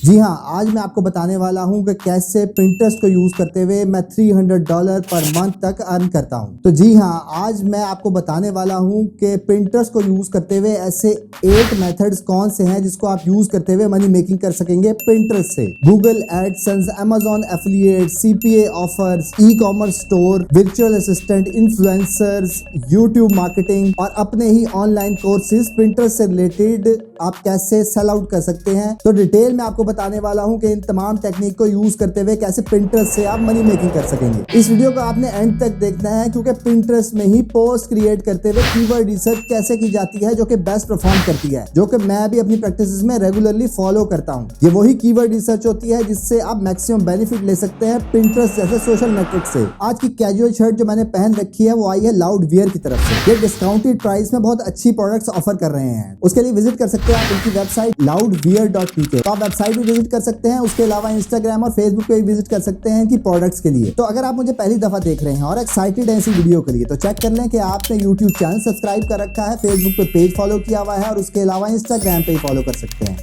जी हाँ, आज मैं आपको बताने वाला हूँ कि कैसे पिंटरेस्ट को यूज करते हुए मैं $300 पर मंथ तक अर्न करता हूँ। तो जी हाँ, आज मैं आपको बताने वाला हूँ कि पिंटरेस्ट को यूज करते हुए ऐसे 8 मेथड्स कौन से हैं जिसको आप यूज करते हुए मनी मेकिंग कर सकेंगे पिंटरेस्ट से। Google AdSense, Amazon affiliate, CPA offers, e-commerce store, virtual assistant, influencers, YouTube marketing और अपने ही ऑनलाइन कोर्सेज पिंटरेस्ट से रिलेटेड आप कैसे सेल आउट कर सकते हैं। तो डिटेल में आपको बताने वाला हूं कि इन तमाम टेक्निक को यूज करते हुए कैसे पिंटरेस्ट से आप मनी मेकिंग कर सकेंगे। इस वीडियो को आपने एंड तक देखना है क्योंकि पिंटरेस्ट में ही पोस्ट क्रिएट करते हुए कीवर्ड रिसर्च कैसे की जाती है जो कि बेस्ट परफॉर्म करती है, जो कि मैं भी अपनी प्रैक्टिस में रेगुलरली फॉलो करता हूं। ये वही कीवर्ड रिसर्च होती है जिससे आप मैक्सिमम बेनिफिट ले सकते हैं पिंटरेस्ट जैसे सोशल नेटवर्क से। आज की कैजुअल शर्ट जो मैंने पहन रखी है वो आई है लाउडवियर की तरफ से। ये डिस्काउंटेड प्राइस में बहुत अच्छी प्रोडक्ट्स ऑफर कर रहे हैं। उसके लिए विजिट कर सकते हैं आप इनकी वेबसाइट loudwear.pk। तो आप वेबसाइट भी विजिट कर सकते हैं। उसके अलावा इंस्टाग्राम और फेसबुक पे भी विजिट कर सकते हैं इनकी प्रोडक्ट्स के लिए। तो अगर आप मुझे पहली दफा देख रहे हैं और एक्साइटेड हैं इसी वीडियो के लिए तो चेक कर लें कि आपने यूट्यूब चैनल सब्सक्राइब कर रखा है, फेसबुक पे पेज फॉलो किया हुआ है और उसके अलावा इंस्टाग्राम पे फॉलो कर सकते हैं।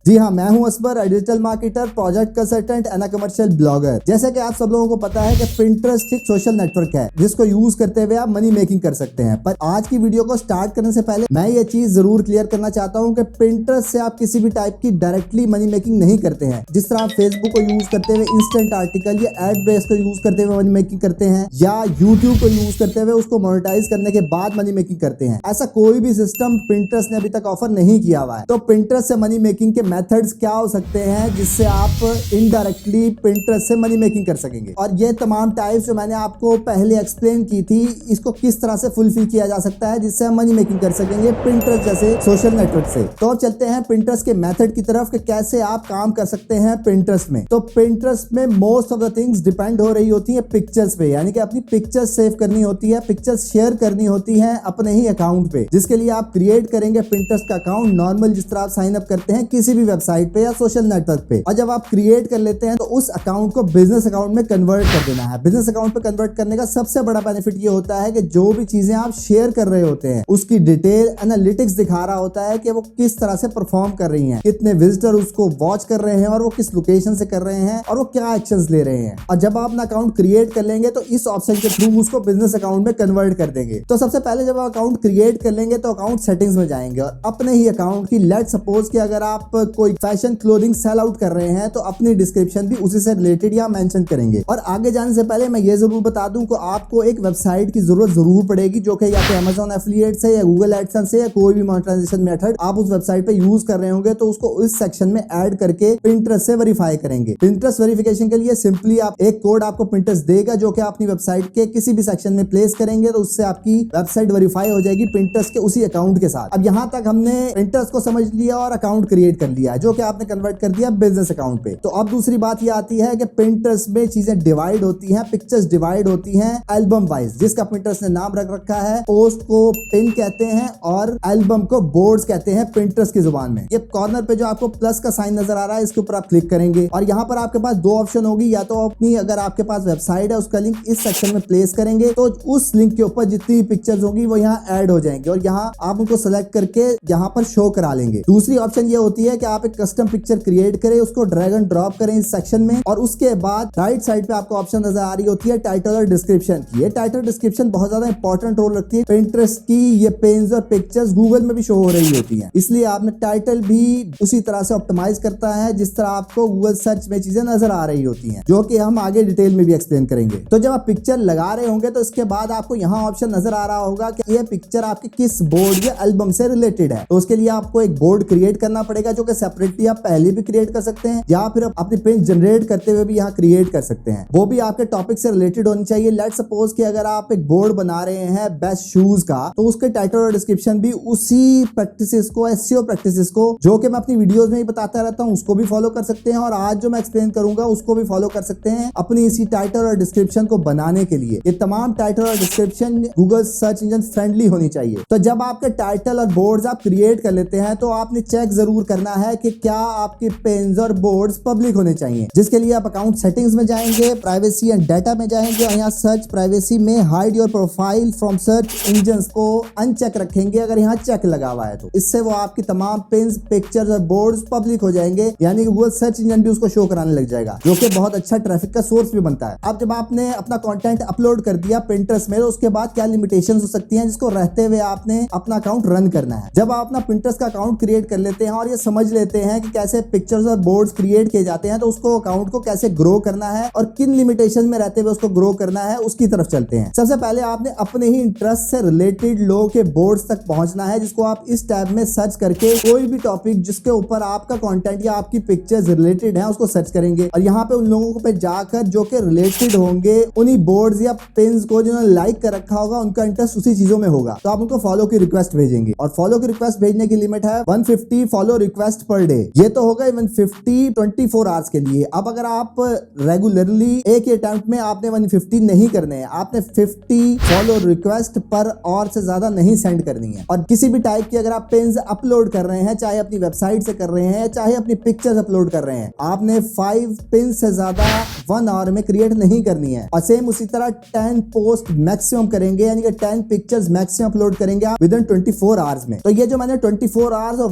जी हाँ, मैं हूं Asbar, digital marketer, project consultant and commercial blogger. जैसे कि आप सब लोगों को पता है कि पिंटरेस्ट एक सोशल नेटवर्क है जिसको यूज करते हुए आप मनी मेकिंग कर सकते हैं। पर आज की वीडियो को स्टार्ट करने से पहले मैं ये चीज जरूर क्लियर करना चाहता हूँ कि पिंटरेस्ट से आप किसी भी टाइप की डायरेक्टली मनी मेकिंग नहीं करते हैं। जिस तरह आप फेसबुक को यूज करते हुए इंस्टेंट आर्टिकल या एड बेस को यूज करते हुए मनी मेकिंग करते हैं या यूट्यूब को यूज करते हुए उसको मोनेटाइज करने के बाद मनी मेकिंग करते हैं, ऐसा कोई भी सिस्टम पिंटरेस्ट ने अभी तक ऑफर नहीं किया हुआ है। तो पिंटरेस्ट से मनी मेकिंग के मेथड्स क्या हो सकते हैं जिससे आप इनडायरेक्टली पिंटरेस्ट से मनी मेकिंग कर सकेंगे, और ये तमाम टाइप्स जो मैंने आपको पहले एक्सप्लेन की थी इसको किस तरह से फुलफिल किया जा सकता है जिससे हम मनी मेकिंग कर सकेंगे पिंटरेस्ट जैसे सोशल नेटवर्क से। तो अब चलते हैं पिंटरेस्ट के मेथड की तरफ कि कैसे आप काम कर सकते हैं पिंटरेस्ट में। तो पिंटरेस्ट में most of the things depend हो रही होती है पिक्चर्स पे, यानी कि अपनी पिक्चर्स सेव करनी होती है, पिक्चर्स शेयर करनी होती है अपने ही अकाउंट पे, जिसके लिए आप क्रिएट करेंगे पिंटरेस्ट का अकाउंट नॉर्मल जिस तरह आप साइन अप करते हैं किसी भी वेबसाइट पे या सोशल नेटवर्क पे। और जब आप क्रिएट कर लेते हैं तो उस अकाउंट को बिजनेस अकाउंट में कन्वर्ट कर देना है। बिजनेस अकाउंट पे कन्वर्ट करने का सबसे बड़ा बेनिफिट ये होता है कि जो भी चीजें आप शेयर कर रहे होते हैं उसकी डिटेल एनालिटिक्स दिखा रहा होता है कि वो किस तरह से परफॉर्म कर रही हैं, कितने विजिटर उसको वॉच कर रहे हैं और वो किस लोकेशन से कर रहे हैं और वो क्या एक्शंस ले रहे हैं। और जब आप अपना अकाउंट क्रिएट कर लेंगे तो इस ऑप्शन के थ्रू उसको बिजनेस अकाउंट में कन्वर्ट कर देंगे। तो सबसे पहले जब आप अकाउंट क्रिएट कर लेंगे तो अकाउंट सेटिंग्स में जाएंगे और अपने ही अकाउंट की लेट सपोज कि अगर आप कोई फैशन क्लोथिंग सेल आउट कर रहे हैं तो अपनी डिस्क्रिप्शन भी उसी से रिलेटेड या मेंशन करेंगे। और आगे जाने से पहले मैं ये जरूर बता दूं कि आपको एक वेबसाइट की जरूरत जरूर पड़ेगी जो कि या तो Amazon एफिलिएट से या गूगल एडसेंस से या कोई भी मोनेटाइजेशन मेथड आप उस वेबसाइट पे यूज कर रहे होंगे तो उसको इस सेक्शन में ऐड करके पिंटरेस्ट से वेरीफाई करेंगे। पिंटरेस्ट वेरिफिकेशन के लिए सिंपली आप एक कोड आपको पिंटरेस्ट देगा जो कि अपनी वेबसाइट के किसी भी सेक्शन में प्लेस करेंगे तो उससे आपकी वेबसाइट वेरीफाई हो जाएगी पिंटरेस्ट के उसी अकाउंट के साथ। अब यहाँ तक हमने पिंटरेस्ट को समझ लिया और अकाउंट क्रिएट कर लिया जो कि आपने कन्वर्ट कर दिया बिजनेस अकाउंट पे। तो अब दूसरी बात ये आती है कि पिंटरेस्ट में चीजें डिवाइड होती हैं, पिक्चर्स डिवाइड होती हैं एल्बम वाइज, जिसका पिंटरेस्ट ने नाम रख रखा है। पोस्ट को पिन कहते हैं और एल्बम को बोर्ड्स कहते हैं पिंटरेस्ट की जुबान में। ये कॉर्नर पे जो आपको प्लस का साइन नजर आ रहा है इसके ऊपर आप क्लिक करेंगे और यहाँ पर आपके पास दो ऑप्शन होगी, या तो अपनी अगर आपके पास वेबसाइट है उसका लिंक इस सेक्शन में प्लेस करेंगे तो उस लिंक के ऊपर जितनी पिक्चर्स होगी वो यहाँ ऐड हो जाएंगे और यहाँ आप उनको सेलेक्ट करके यहाँ पर शो करा लेंगे। दूसरी ऑप्शन ये होती है कि आप एक कस्टम पिक्चर क्रिएट करें, उसको ड्रैग एंड ड्रॉप करें इस सेक्शन में और उसके बाद राइट साइड पे आपको ऑप्शन नजर आ रही होती है टाइटल और डिस्क्रिप्शन की। ये टाइटल डिस्क्रिप्शन बहुत ज्यादा इंपॉर्टेंट रोल रखती है पिंटरेस्ट की। ये पेन्स और पिक्चर्स गूगल में भी शो हो रही होती हैं, इसलिए आपने टाइटल भी उसी तरह से ऑप्टिमाइज करता है जिस तरह आपको गूगल सर्च में चीजें नजर आ रही होती हैं, जो कि हम आगे डिटेल में भी एक्सप्लेन करेंगे। तो जब आप पिक्चर लगा रहे होंगे तो इसके बाद आपको यहाँ ऑप्शन नजर आ रहा होगा कि ये पिक्चर आपके किस बोर्ड या एल्बम से रिलेटेड है। तो उसके लिए आपको एक बोर्ड क्रिएट करना पड़ेगा जो कि सेपरेटली आप पहले भी क्रिएट कर सकते हैं या फिर अपनी पिन जनरेट करते हुए भी यहाँ क्रिएट कर सकते हैं। वो भी आपके टॉपिक से रिलेटेड होनी चाहिए। लेट्स सपोज कि अगर आप एक बोर्ड बना रहे हैं बेस्ट शूज का, तो उसके टाइटल और डिस्क्रिप्शन भी उसी प्रैक्टिसेस को, एसईओ प्रैक्टिसेस को, जो कि मैं अपनी वीडियोस में ही बताता रहता हूं, उसको भी फॉलो कर सकते हैं और आज जो मैं एक्सप्लेन करूंगा उसको भी फॉलो कर सकते हैं अपनी इसी टाइटल और डिस्क्रिप्शन को बनाने के लिए। ये तमाम टाइटल और description Google search engine friendly होनी चाहिए। तो जब आपके टाइटल और बोर्ड्स आप क्रिएट कर लेते हैं तो आपने चेक जरूर करना है कि क्या आपके पेन्स और बोर्ड्स पब्लिक होने चाहिए, जिसके लिए आप अकाउंट सेटिंग्स में जाएंगे, प्राइवेसी एंड डाटा में जाएंगे और यहाँ सर्च प्राइवेसी में hide your profile from search engines को अनचेक रखेंगे। अगर यहाँ चेक लगा हुआ है तो इससे वो आपकी तमाम पिन्स, पिक्चर्स और बोर्ड्स पब्लिक हो जाएंगे, यानी कि गूगल सर्च इंजन भी उसको शो कराने लग जाएगा, जो कि बहुत अच्छा ट्रैफिक का सोर्स भी बनता है। अब जब आपने अपना कंटेंट अपलोड कर दिया पिंटरेस्ट में, तो उसके बाद क्या लिमिटेशंस हो सकती हैं जिसको रहते हुए आपने अपना अकाउंट रन करना है। जब आप अपना पिंटरेस्ट का अकाउंट क्रिएट कर लेते हैं और ये समझ लेते हैं कि कैसे पिक्चर्स और बोर्ड्स क्रिएट किए जाते हैं, तो उसको अकाउंट को कैसे ग्रो करना है और किन लिमिटेशन में रहते हुए उसको ग्रो करना है, उसकी तरफ चलते हैं। सबसे पहले आपने अपने ही इंटरेस्ट से रिलेटेड लोगों के बोर्ड्स तक पहुंचना है, जिसको आप इस टैब में सर्च करके कोई भी टॉपिक जिसके ऊपर आपका कंटेंट या आपकी पिक्चर्स रिलेटेड है उसको सर्च करेंगे और यहाँ पे उन लोगों पे जाकर जो कि रिलेटेड होंगे उन्हीं बोर्ड्स या पिन्स को जिन्होंने लाइक कर रखा होगा, उनका इंटरेस्ट उसी चीजों में होगा, तो आप उनको फॉलो की रिक्वेस्ट भेजेंगे। और फॉलो की रिक्वेस्ट भेजने की लिमिट है 150 फॉलो रिक्वेस्ट पर डे। ये तो होगा 150 24 आवर्स के लिए। अब अगर आप रेगुलरली एक ही अटेम्प्ट में आपने 150 नहीं करने हैं, आपने 50 फॉलो रिक्वेस्ट पर और से ज्यादा नहीं सेंड करनी है। और किसी भी टाइप की अगर आप पिन्स अपलोड कर रहे हैं, चाहे अपनी वेबसाइट से कर रहे हैं, चाहे अपनी पिक्चर्स अपलोड कर रहे हैं, आपने 5 पिन से ज्यादा 1 आवर में क्रिएट नहीं करनी है। और सेम उसी तरह 10 पोस्ट मैक्सिमम करेंगे, यानी कि 10 पिक्चर्स मैक्सिमम अपलोड करेंगे आप विदिन 24 आवर्स में। तो ये जो मैंने 24 आवर्स और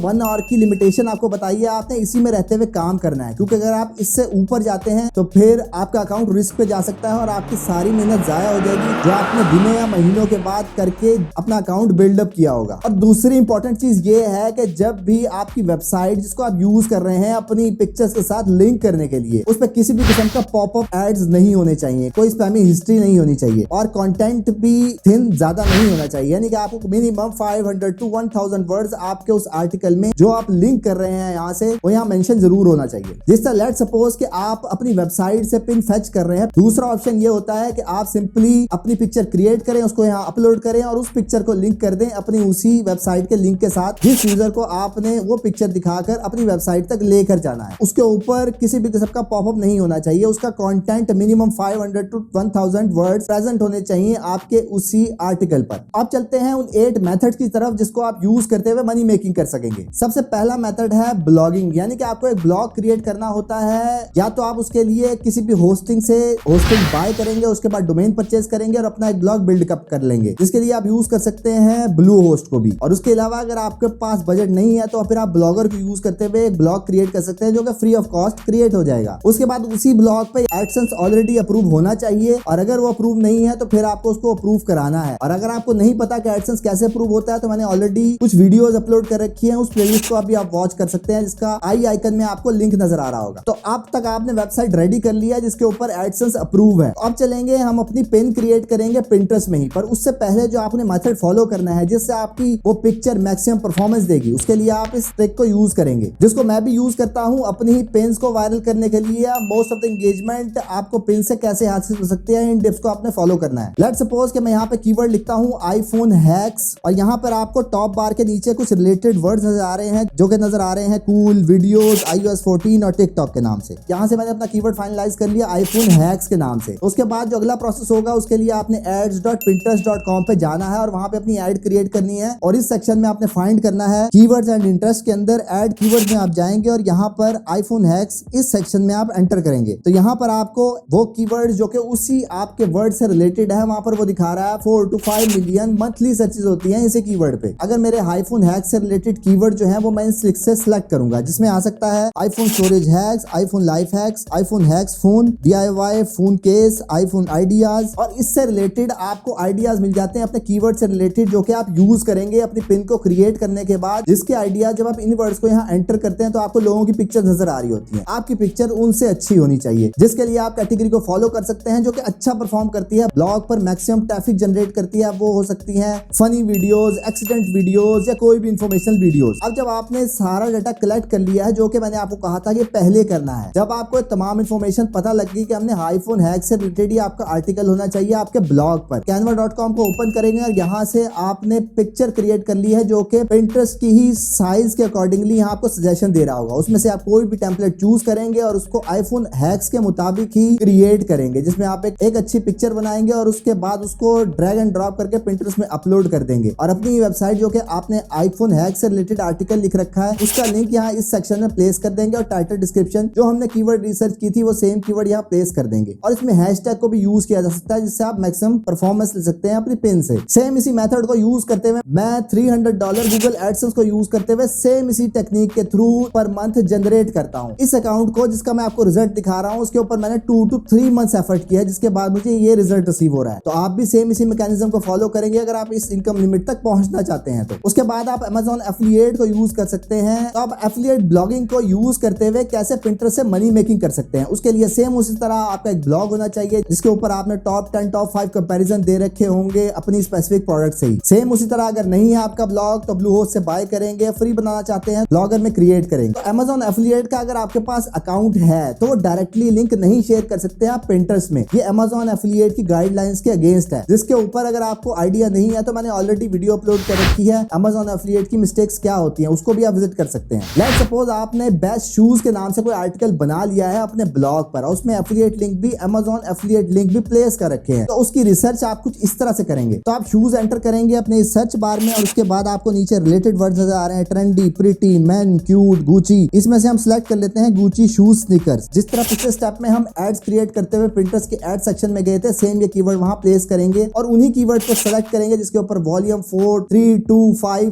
1 आवर की लिमिटेशन आपको बताई है, आपने इसी में रहते हुए काम करना है, क्योंकि अगर आप इससे ऊपर जाते हैं तो फिर आपका अकाउंट रिस्क पे जा सकता है और आपकी सारी मेहनत जाया हो जाएगी जो आपने दिनों या महीनों के बाद करके अपना अकाउंट बिल्डअप किया होगा। और दूसरी इंपॉर्टेंट चीज ये है कि जब भी आपकी वेबसाइट जिसको आप यूज कर रहे हैं अपनी पिक्चर्स के साथ लिंक करने के लिए, उस पर किसी भी किस्म का पॉपअप एड्स नहीं होने चाहिए, कोई स्पैमी हिस्ट्री नहीं होनी चाहिए और कंटेंट भी थिन ज्यादा नहीं होना चाहिए, यानी कि आपको मिनिमम 500 to 1000 वर्ड्स आपके उस आर्टिकल में जो आप लिंक कर रहे हैं यहाँ से, वो यहाँ मेंशन जरूर होना चाहिए। जिस तरह लेट्स सपोज कि आप अपनी वेबसाइट से पिन फेच कर रहे हैं, दूसरा ऑप्शन ये होता है कि आप सिंपली अपनी पिक्चर क्रिएट करें, उसको यहाँ अपलोड करें और उस पिक्चर को लिंक कर दें अपनी उसी वेबसाइट के लिंक के साथ, जिस यूजर को आपने वो पिक्चर दिखाकर अपनी वेबसाइट तक लेकर जाना है। उसके ऊपर किसी भी किस्म का पॉपअप नहीं होना चाहिए, उसका content minimum 500 to 1000 words present होने चाहिए आपके उसी आर्टिकल पर। अब चलते हैं उन 8 मेथड्स की तरफ जिसको आप यूज करते हुए मनी मेकिंग कर सकेंगे। सबसे पहला मेथड है ब्लॉगिंग, यानी कि आपको एक ब्लॉग क्रिएट करना होता है, या तो आप उसके लिए किसी भी होस्टिंग से होस्टिंग बाय करेंगे, उसके बाद डोमेन परचेज करेंगे और अपना एक ब्लॉग बिल्डअप कर लेंगे, जिसके लिए आप यूज कर सकते हैं ब्लू होस्ट को भी। और उसके अलावा अगर आपके पास बजट नहीं है तो फिर आप ब्लॉगर को यूज करते हुए एक ब्लॉग क्रिएट कर सकते हैं जो कि फ्री ऑफ कॉस्ट क्रिएट हो जाएगा। उसके बाद उसी ब्लॉग पे एडसेंस ऑलरेडी अप्रूव होना चाहिए और अगर वो अप्रूव नहीं है तो फिर आपको उसको अप्रूव कराना है। और अगर आपको नहीं पता कि एडसेंस कैसे अप्रूव होता है तो मैंने ऑलरेडी कुछ वीडियोस अपलोड कर रखी है, उस प्लेलिस्ट को अभी आप वॉच कर सकते हैं, जिसका आई आइकन में आपको लिंक नजर आ रहा होगा। तो अब तक आपने वेबसाइट रेडी कर लिया जिसके ऊपर एडसेंस अप्रूव है। अब चलेंगे हम अपनी पिन क्रिएट करेंगे पिंटरेस्ट में ही, पर उससे पहले जो आपने मेथड फॉलो करना है जिससे आपकी वो पिक्चर मैक्सिमम परफॉर्मेंस देगी, उसके लिए आप इस ट्रिक को यूज करेंगे, जिसको मैं भी यूज करता हूं अपनी ही पिन्स को वायरल करने के लिए। मोस्ट ऑफ द एंगेजमेंट आपको पिन से कैसे हासिल हो सकते हैं, इन टिप्स को आपने फॉलो करना है। लेट्स सपोज कि मैं यहाँ पे कीवर्ड लिखता हूँ आईफोन हैक्स और यहाँ पर आपको टॉप बार के नीचे कुछ रिलेटेड वर्ड्स नजर आ रहे हैं जो कि नजर आ रहे हैं कूल, वीडियोस, iOS 14 और टिकटॉक के नाम से। यहाँ से मैंने अपना कीवर्ड फाइनलाइज कर लिया आईफोन हैक्स के नाम से। उसके बाद जो अगला प्रोसेस होगा उसके लिए आपने ads.pinterest.com पे जाना है और वहां पे अपनी एड क्रिएट करनी है और इस सेक्शन में आपने फाइंड करना है कीवर्ड्स एंड इंटरेस्ट के अंदर एड कीवर्ड में आप जाएंगे और यहाँ पर आईफोन हैक्स इस सेक्शन में आप एंटर करेंगे। तो यहाँ पर आपको वो कीवर्ड जो कि उसी आपके वर्ड से रिलेटेड है वहां पर वो दिखा रहा है 4 to 5 मिलियन मंथली सर्चेज होती हैं इसी कीवर्ड पे। अगर मेरे आईफोन हैक्स से रिलेटेड कीवर्ड जो है वो मैं इस लिस्ट से सिलेक्ट करूंगा, जिसमें आ सकता है iPhone storage hacks, iPhone life hacks, iPhone hacks phone, DIY phone case, iPhone ideas. और इससे रिलेटेड आपको आइडियाज मिल जाते हैं अपने कीवर्ड से रिलेटेड जो कि आप यूज करेंगे अपनी पिन को क्रिएट करने के बाद, जिसके आइडिया जब आप इन वर्ड्स को यहाँ एंटर करते हैं तो आपको लोगों की पिक्चर नजर आ रही होती है। आपकी पिक्चर उनसे अच्छी होनी चाहिए, जिसके लिए आप कैटेगरी को फॉलो कर सकते हैं जो कि अच्छा परफॉर्म करती है, ब्लॉग पर मैक्सिमम ट्रैफिक जनरेट करती है। वो हो सकती है फनी वीडियोस, एक्सीडेंट वीडियोस या कोई भी इंफॉर्मेशनल वीडियोस। अब जब आपने सारा डाटा कलेक्ट कर लिया है, जो कि मैंने आपको कहा था कि पहले करना है। जब आपको तमाम इन्फॉर्मेशन पता लग गई कि हमने आईफोन हैक से रिलेटेड ही आपका आर्टिकल होना चाहिए आपके ब्लॉग पर, canva.com को ओपन करेंगे और यहाँ से आपने पिक्चर क्रिएट कर ली है जो कि Pinterest की ही साइज के अकॉर्डिंगली यहाँ आपको सजेशन दे रहा होगा। उसमें से आप कोई भी टेम्पलेट चूज करेंगे और उसको आईफोन हैक्स के मुताबिक ही क्रिएट करेंगे, जिसमें आप एक अच्छी पिक्चर बनाएंगे और उसके बाद उसको ड्रैग एंड ड्रॉप करके Pinterest में अपलोड कर देंगे और अपनी वेबसाइट जो कि आपने आईफोन हैक से रिलेटेड आर्टिकल लिख रखा है उसका लिंक यहाँ इस सेक्शन में प्लेस कर देंगे और टाइटल डिस्क्रिप्शन जो हमने कीवर्ड रिसर्च की थी वो सेम कीवर्ड यहाँ प्लेस कर देंगे। और इसमें हैशटैग को भी यूज किया जा सकता है जिससे आप मैक्सिमम परफॉर्मेंस ले सकते हैं अपनी पिन से। सेम इसी मेथड को यूज करते हुए मैं $300 गूगल एडसेंस को यूज करते हुए सेम इसी टेक्निक के थ्रू पर मंथ जनरेट करता हूँ। इस अकाउंट को जिसका मैं आपको रिजल्ट दिखा रहा हूँ उसके ऊपर मैंने 2 to 3 मंथ्स एफर्ट किया है, जिसके बाद मुझे ये रिजल्ट रिसीव हो रहा है। तो आप भी सेम इसी मैकेनिज्म को फॉलो करेंगे अगर आप इस इनकम लिमिट तक पहुंचना चाहते हैं तो। उसके बाद आप Amazon एफिलिएट को यूज कर सकते हैं। तो आप एफिलिएट ब्लॉगिंग को यूज करते हुए कैसे Pinterest से मनी मेकिंग कर सकते हैं, उसके लिए सेम उसी तरह आपका एक ब्लॉग होना चाहिए जिसके ऊपर आपने टॉप 10 टॉप 5 कंपैरिजन दे रखे होंगे अपनी स्पेसिफिक प्रोडक्ट से ही। सेम उसी तरह अगर नहीं है आपका ब्लॉग तो ब्लूहोस्ट से बाय करेंगे, फ्री बनाना चाहते हैं ब्लॉगर में क्रिएट करेंगे। तो Amazon एफिलिएट का अगर आपके पास अकाउंट है तो वो डायरेक्टली लिंक नहीं शेयर कर सकते आप Pinterest में। ये Amazon एफिलिएट की गाइडलाइंस के अगेंस्ट है, जिसके ऊपर अगर आपको आइडिया नहीं है तो मैंने ऑलरेडी वीडियो अपलोड कर रखी है Amazon एफिलिएट की मिस्टेक्स क्या होती हैं, उसको भी आप विजिट कर सकते हैं। लेट्स सपोज आपने बेस्ट शूज के नाम से कोई आर्टिकल बना लिया है अपने ब्लॉग पर और उसमें एफिलिएट लिंक भी Amazon एफिलिएट लिंक भी प्लेस कर रखे हैं। तो उसकी रिसर्च आप कुछ इस तरह से करेंगे। तो आप शूज एंटर करेंगे अपने सर्च बार में और उसके बाद आपको नीचे रिलेटेड वर्ड्स नजर आ रहे हैं, trendy, pretty, man, cute, Gucci. इसमें से हम सिलेक्ट कर लेते हैं गुची शूज स्नीकर्स। जिस तरह पिछले स्टेप में हम एड्स क्रिएट करते हुए Pinterest के एड सेक्शन में गए थे, सेम ये कीवर्ड वहां प्लेस करेंगे और उन्हीं कीवर्ड को सेलेक्ट करेंगे जिसके ऊपर volume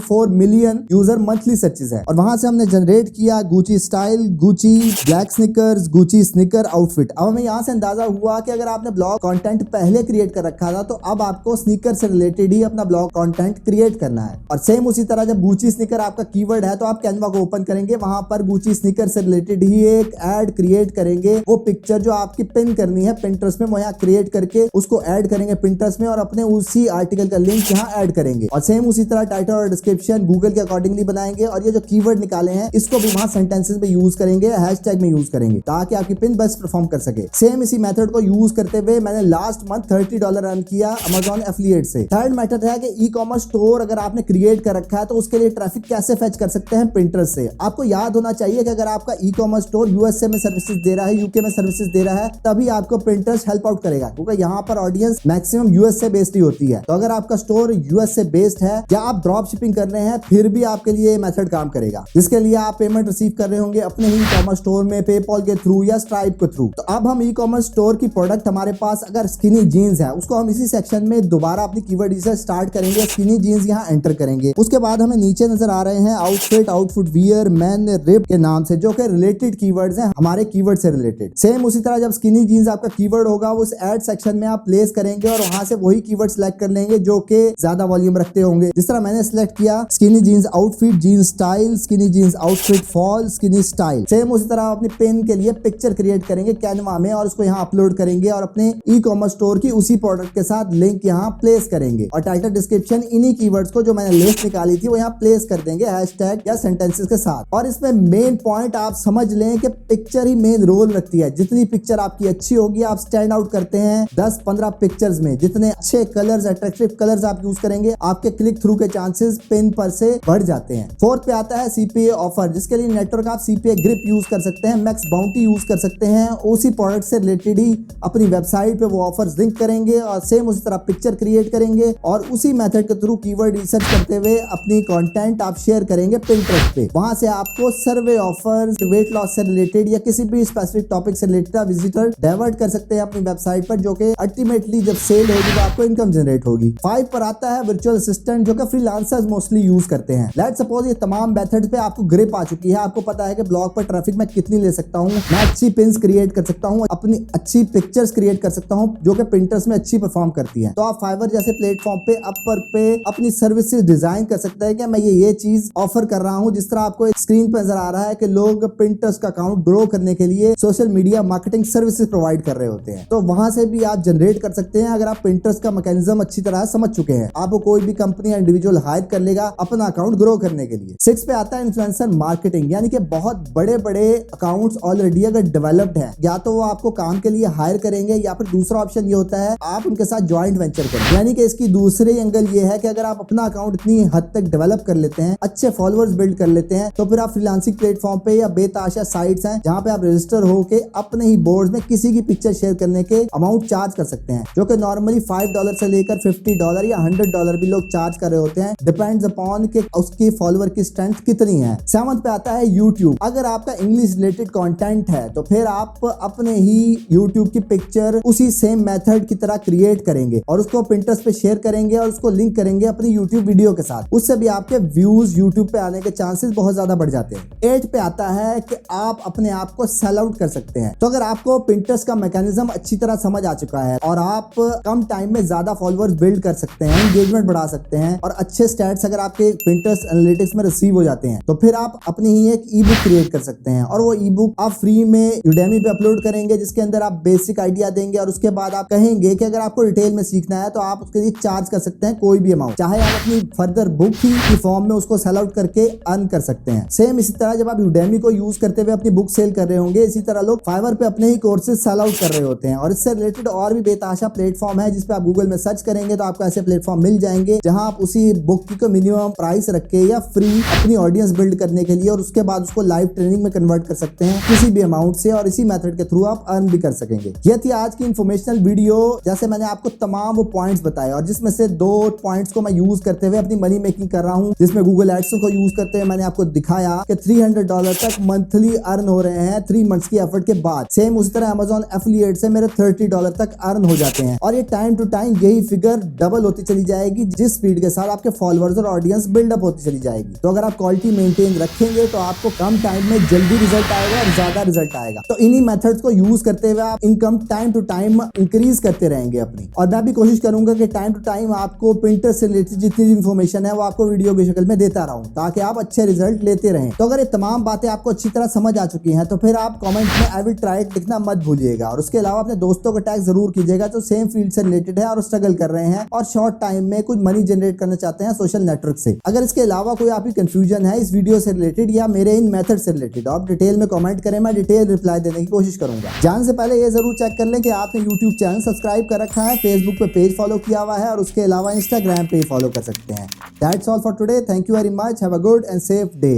4 million user monthly searches है। और वहां से हमने जनरेट किया Gucci style, Gucci black sneakers, Gucci sneaker outfit. अब हमें यहाँ से अंदाजा हुआ कि अगर आपने ब्लॉग कंटेंट पहले क्रिएट कर रखा था तो अब आपको स्नीकर से रिलेटेड ही अपना ब्लॉग कंटेंट क्रिएट करना है। और सेम उसी तरह जब गुची स्नीकर आपका कीवर्ड है तो आप कैनवा को ओपन करेंगे, वहां पर गुची स्नीकर से रिलेटेड ही एक एड क्रिएट करेंगे। वो पिक्चर जो आपकी पिन करनी है Pinterest में वो यहाँ क्रिएट करके उसको ऐड करेंगे Pinterest में और अपने उसी आर्टिकल का लिंक यहाँ ऐड करेंगे। और सेम उसी तरह टाइटल और डिस्क्रिप्शन गूगल के अकॉर्डिंगली बनाएंगे और ये जो कीवर्ड निकाले हैं इसको भी वहां सेंटेंसेस में यूज करेंगे, हैशटैग में यूज करेंगे ताकि आपकी पिन बेस्ट परफॉर्म कर सके। सेम इसी मेथड को यूज करते हुए मैंने लास्ट मंथ $30 अर्न किया Amazon एफिलिएट से। थर्ड मेथड है कि ई कॉमर्स स्टोर अगर आपने क्रिएट कर रखा है तो उसके लिए ट्रैफिक कैसे फेच कर सकते हैं Pinterest से। आपको याद होना चाहिए कि अगर आपका ई कॉमर्स स्टोर यूएसए में सर्विसेज दे रहा है, यूके में सर्विसेज दे रहा है, तभी आपको Pinterest हेल्प आउट करेगा, क्योंकि यहाँ पर ऑडियंस मैक्सिमम यूएसए बेस्ड ही होती है। तो अगर आपका स्टोर यूएसए बेस्ड है या आप ड्रॉप शिपिंग कर रहे हैं फिर भी आपके लिए मेथड काम करेगा, जिसके लिए आप पेमेंट रिसीव कर रहे होंगे अपने ही ई कॉमर्स स्टोर में पेपॉल के थ्रू या स्ट्राइप के थ्रू। तो अब हम ई कॉमर्स स्टोर की प्रोडक्ट हमारे पास अगर स्किनी जीन्स है उसको हम इसी सेक्शन में दोबारा अपनी कीवर्ड से स्टार्ट करेंगे, स्किनी जीन्स यहाँ एंटर करेंगे। उसके बाद हमें नीचे नजर आ रहे हैं outfit, outfit wear, man, rip के नाम से जो कि रिलेटेड कीवर्ड्स हैं हमारे कीवर्ड से रिलेटेड। सेम उसी तरह जब स्किनी जीन्स आपका कीवर्ड होगा वो उस एड सेक्शन में आप प्लेस करेंगे और वहां से वही कीवर्ड सिलेक्ट कर लेंगे जो कि ज्यादा वॉल्यूम रखते होंगे। जिस तरह मैंने सिलेक्ट किया skinny jeans outfit, jeans style, skinny jeans outfit fall, skinny style. Same उसी तरह अपनी पेन के लिए पिक्चर क्रिएट करेंगे कैनवा में और उसको यहाँ अपलोड करेंगे और अपने ई कॉमर्स स्टोर की उसी प्रोडक्ट के साथ लिंक यहाँ प्लेस करेंगे और टाइटल डिस्क्रिप्शन इन्हीं कीवर्ड्स को जो मैंने लिस्ट निकाली थी वो यहाँ प्लेस कर देंगे हैशटैग या सेंटेंसेस के साथ। और इसमें मेन पॉइंट आप समझ लें कि पिक्चर ही मेन रोल रखती है। जितनी पिक्चर आपकी अच्छी होगी आप स्टैंड आउट करते हैं 10-15 पिक्चर्स में। जितने अच्छे कलर्स, अट्रैक्टिव कलर्स आप यूज करेंगे आपके क्लिक थ्रू के चांसेस पिन पर से बढ़ जाते हैं। फोर्थ पे आता है सीपीए ऑफर, जिसके लिए नेटवर्क आप सीपीए ग्रिप यूज कर सकते हैं, मैक्स बाउंटी यूज कर सकते हैं। उसी प्रोडक्ट से रिलेटेड ही अपनी वेबसाइट पे वो ऑफर्स लिंक करेंगे और सेम उसी तरह पिक्चर क्रिएट करेंगे और उसी मेथड के थ्रू कीवर्ड रिसर्च करते हुए अपनी कंटेंट आप शेयर करेंगे Pinterest पे। वहां से आपको सर्वे ऑफर्स, वेट लॉस से रिलेटेड या किसी भी स्पेसिफिक टॉपिक से रिलेटेड विजिटर डाइवर्ट कर सकते हैं अपनी वेबसाइट पर, जो कि अल्टीमेटली जब सेल होगी तो आपको इनकम जनरेट होगी। 5 पर आता है वर्चुअल असिस्टेंट, जो कि फ्रीलांसर्स मोस्टली यूज करते हैं। लेट्स सपोज ये तमाम मेथड्स पे आपको ग्रिप आ चुकी है, आपको पता है कि ब्लॉग पर ट्रैफिक मैं कितनी ले सकता हूँ, मैं अच्छी पिन्स क्रिएट कर सकता हूँ, अपनी अच्छी पिक्चर्स क्रिएट कर सकता हूँ जो कि Pinterest में अच्छी परफॉर्म करती है। तो आप फाइवर जैसे प्लेटफॉर्म पे, अपवर पे अपनी सर्विसेज डिजाइन कर सकते हैं कि मैं ये चीज ऑफर कर रहा हूँ। जिस तरह आपको स्क्रीन पर नजर आ रहा है कि लोग Pinterest का अकाउंट ग्रो करने के लिए social media marketing services provide कर रहे होते हैं, तो वहां से भी आप जनरेट कर सकते हैं अगर आप Pinterest का मैकेनिज्म अच्छी तरह समझ चुके हैं। आपको कोई भी कंपनी या इंडिविजुअल हायर कर लेगा अपना अकाउंट ग्रो करने के लिए। 6 पे आता है इन्फ्लुएंसर मार्केटिंग, यानी कि बहुत बड़े बड़े अकाउंट्स ऑलरेडी अगर डेवलप्ड है, या तो वो आपको काम के लिए हायर करेंगे या फिर दूसरा ऑप्शन ये होता है आप उनके साथ ज्वाइंट वेंचर करें। यानी कि इसकी दूसरी एंगल ये है कि अगर आप अपना अकाउंट इतनी हद तक डेवलप कर लेते हैं, अच्छे फॉलोअर्स बिल्ड कर लेते हैं, तो फिर आप फ्रीलांसिंग प्लेटफॉर्म पे या बेताशा साइट्स हैं जहां पे आप रजिस्टर होके अपने ही बोर्ड में किसी की पिक्चर शेयर करने के अमाउंट चार्ज कर सकते हैं, जो कि नॉर्मली $5 से लेकर $50 या $100 भी लोग चार्ज कर रहे होते हैं, डिपेंड्स अपॉन कि उसकी फॉलोअर की स्ट्रेंथ कितनी है। 7th पे आता है यूट्यूब। अगर आपका इंग्लिश रिलेटेड कंटेंट है तो फिर आप अपने ही यूट्यूब की पिक्चर उसी सेम मेथड की तरह क्रिएट करेंगे और उसको पिंटरेस्ट पे शेयर करेंगे और उसको लिंक करेंगे अपनी यूट्यूब वीडियो के साथ। उससे भी आपके व्यूज यूट्यूब पे आने के चांसेस बहुत ज्यादा बढ़ जाते हैं। 8 पे आता है कि आप अपने आप को सेल आउट कर सकते हैं। तो अगर आपको पिंटरेस्ट का मैकेनिज्म अच्छी तरह समझ आ चुका है और आप कम टाइम में ज्यादा फॉलोअर्स बिल्ड कर सकते हैं, एंगेजमेंट बढ़ा सकते हैं और अच्छे स्टैट्स अगर आपके पिंटरेस्ट एनालिटिक्स में रिसीव हो जाते हैं, तो फिर आप अपनी ही एक ई बुक क्रिएट कर सकते हैं और वो ई बुक आप फ्री में यूडेमी पे अपलोड करेंगे, जिसके अंदर आप बेसिक आइडिया देंगे और उसके बाद आप कहेंगे कि अगर आपको डिटेल में सीखना है तो आप उसके लिए चार्ज कर सकते हैं कोई भी अमाउंट, चाहे आप अपनी फर्दर बुक ही की फॉर्म में उसको सेल आउट करके अर्न कर सकते हैं। सेम इसी तरह जब आप यूडेमी को यूज करते हुए अपनी बुक सेल कर रहे होंगे, इसी तरह लोग फाइवर पे अपने ही कोर्सेज सेल आउट कर रहे होते हैं। और इससे रिलेटेड और भी बेताशा प्लेटफॉर्म है जिसपे आप गूगल में सर्च करेंगे तो आपको ऐसे प्लेटफॉर्म मिल जाएंगे जहां आप उसी बुक की को मिनिमम प्राइस रख के या फ्री अपनी ऑडियंस बिल्ड करने के लिए और उसके बाद उसको लाइव ट्रेनिंग में कन्वर्ट कर सकते हैं किसी भी अमाउंट से, और इसी मेथड के थ्रू आप अर्न भी कर सकेंगे। यह थी आज की इन्फॉर्मेशनल वीडियो। जैसे मैंने आपको तमाम वो पॉइंट्स बताए और जिसमें से 2 पॉइंट्स को मैं यूज करते हुए अपनी मनी मेकिंग कर रहा हूं, जिसमें गूगल एड्स को यूज करते हुए मैंने आपको दिखाया कि $300 तक मंथली अर्न हो रहे हैं 3 मंथ्स की एफर्ट के बाद। सेम उसी तरह Amazon एफिलिएट से मेरे $30 तक अर्न हो जाते हैं और ये टाइम टू टाइम यही फिगर डबल होती चली जाएगी जिस स्पीड के साथ आपके फॉलोअर्स और ऑडियंस बिल्डअप होती चली जाएगी। तो अगर आप क्वालिटी मेंटेन रखेंगे तो आपको कम टाइम में जल्दी रिजल्ट आएगा और ज्यादा रिजल्ट आएगा। तो इन्हीं मेथड्स को यूज करते हुए आप income time to time increase करते रहेंगे अपनी। और मैं भी कोशिश करूंगा कि टाइम टू टाइम आपको पिंटरेस्ट से रिलेटेड जितनी भी इंफॉर्मेशन है वो आपको वीडियो की शक्ल में देता रहूं ताकि आप अच्छे रिजल्ट लेते रहें। तो अगर ये तमाम बातें आपको अच्छी तरह समझ आ चुकी हैं तो फिर आप कमेंट में आई विल ट्राई इट लिखना मत भूलिएगा। और उसके अलावा अपने दोस्तों को टैग जरूर कीजिएगा जो सेम फील्ड से रिलेटेड है और स्ट्रगल कर रहे हैं और शॉर्ट टाइम में कुछ मनी जनरेट करना चाहते हैं सोशल नेटवर्क से। अगर इसके अलावा कोई आपकी कंफ्यूजन है इस वीडियो से रिलेटेड या मेरे इन मेथड से रिलेटेड, आप डिटेल में कमेंट करें, मैं डिटेल रिप्लाई देने की कोशिश करूंगा। जाने से पहले ये जरूर चेक कर लें कि आपने यूट्यूब चैनल सब्सक्राइब कर रखा है, फेसबुक पे पेज फॉलो किया हुआ है और उसके अलावा इंस्टाग्राम पे फॉलो कर सकते हैं। That's all for today. Thank you very much. Have a good and safe day.